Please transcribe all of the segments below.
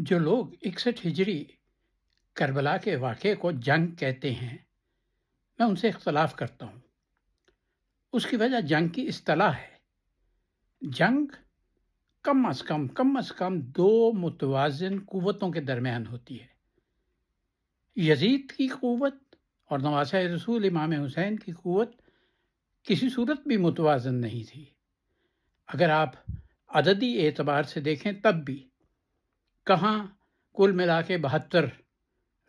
جو لوگ 61 ہجری کربلا کے واقعے کو جنگ کہتے ہیں، میں ان سے اختلاف کرتا ہوں۔ اس کی وجہ جنگ کی اصطلاح ہے۔ جنگ کم از کم دو متوازن قوتوں کے درمیان ہوتی ہے۔ یزید کی قوت اور نواسہ رسول امام حسین کی قوت کسی صورت بھی متوازن نہیں تھی۔ اگر آپ عددی اعتبار سے دیکھیں تب بھی کہاں کل ملا کے 72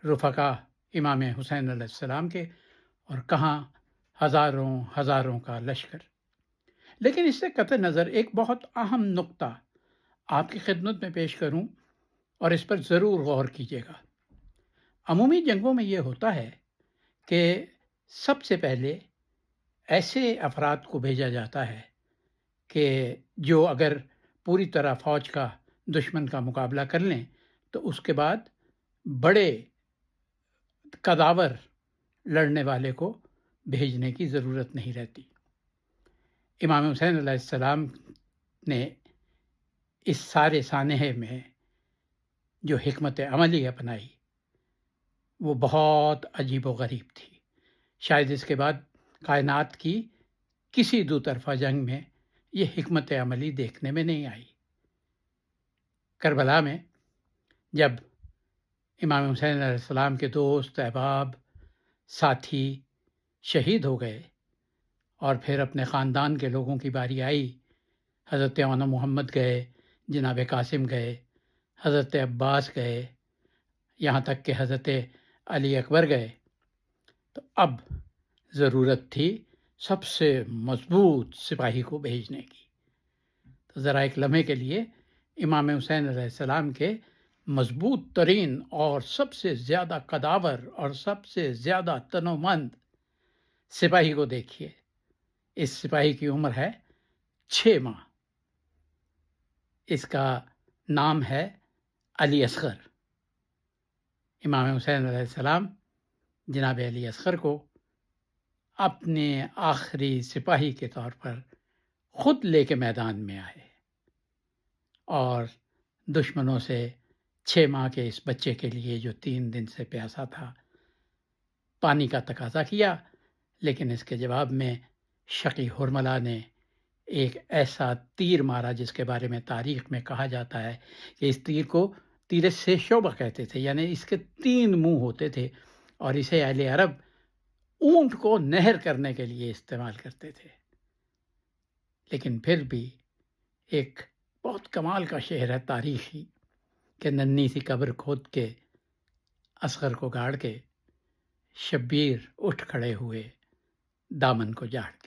رفقا امام حسین علیہ السلام کے اور کہاں ہزاروں کا لشکر۔ لیکن اس سے قطع نظر ایک بہت اہم نقطہ آپ کی خدمت میں پیش کروں اور اس پر ضرور غور کیجیے گا۔ عمومی جنگوں میں یہ ہوتا ہے کہ سب سے پہلے ایسے افراد کو بھیجا جاتا ہے کہ جو اگر پوری طرح فوج کا دشمن کا مقابلہ کر لیں تو اس کے بعد بڑے قداور لڑنے والے کو بھیجنے کی ضرورت نہیں رہتی۔ امام حسین علیہ السلام نے اس سارے سانحے میں جو حکمت عملی اپنائی وہ بہت عجیب و غریب تھی۔ شاید اس کے بعد کائنات کی کسی دو طرفہ جنگ میں یہ حکمت عملی دیکھنے میں نہیں آئی۔ کربلا میں جب امام حسین علیہ السلام کے دوست، احباب، ساتھی شہید ہو گئے اور پھر اپنے خاندان کے لوگوں کی باری آئی، حضرت مولانا محمد گئے، جناب قاسم گئے، حضرت عباس گئے، یہاں تک کہ حضرت علی اکبر گئے، تو اب ضرورت تھی سب سے مضبوط سپاہی کو بھیجنے کی۔ تو ذرا ایک لمحے کے لیے امام حسین علیہ السلام کے مضبوط ترین اور سب سے زیادہ قداور اور سب سے زیادہ تنومند سپاہی کو دیکھیے۔ اس سپاہی کی عمر ہے 6 ماہ۔ اس کا نام ہے علی اصغر۔ امام حسین علیہ السلام جناب علی اصغر کو اپنے آخری سپاہی کے طور پر خود لے کے میدان میں آئے اور دشمنوں سے 6 ماہ کے اس بچے کے لیے جو 3 دن سے پیاسا تھا پانی کا تقاضا کیا، لیکن اس کے جواب میں شقی ہرملا نے ایک ایسا تیر مارا جس کے بارے میں تاریخ میں کہا جاتا ہے کہ اس تیر کو تیر سے شعبہ کہتے تھے، یعنی اس کے 3 منہ ہوتے تھے اور اسے اہل عرب اونٹ کو نہر کرنے کے لیے استعمال کرتے تھے۔ لیکن پھر بھی ایک بہت کمال کا شعر ہے تاریخی کہ ننھی سی قبر کھود کے اصغر کو گاڑ کے شبیر اٹھ کھڑے ہوئے دامن کو جاڑ کے۔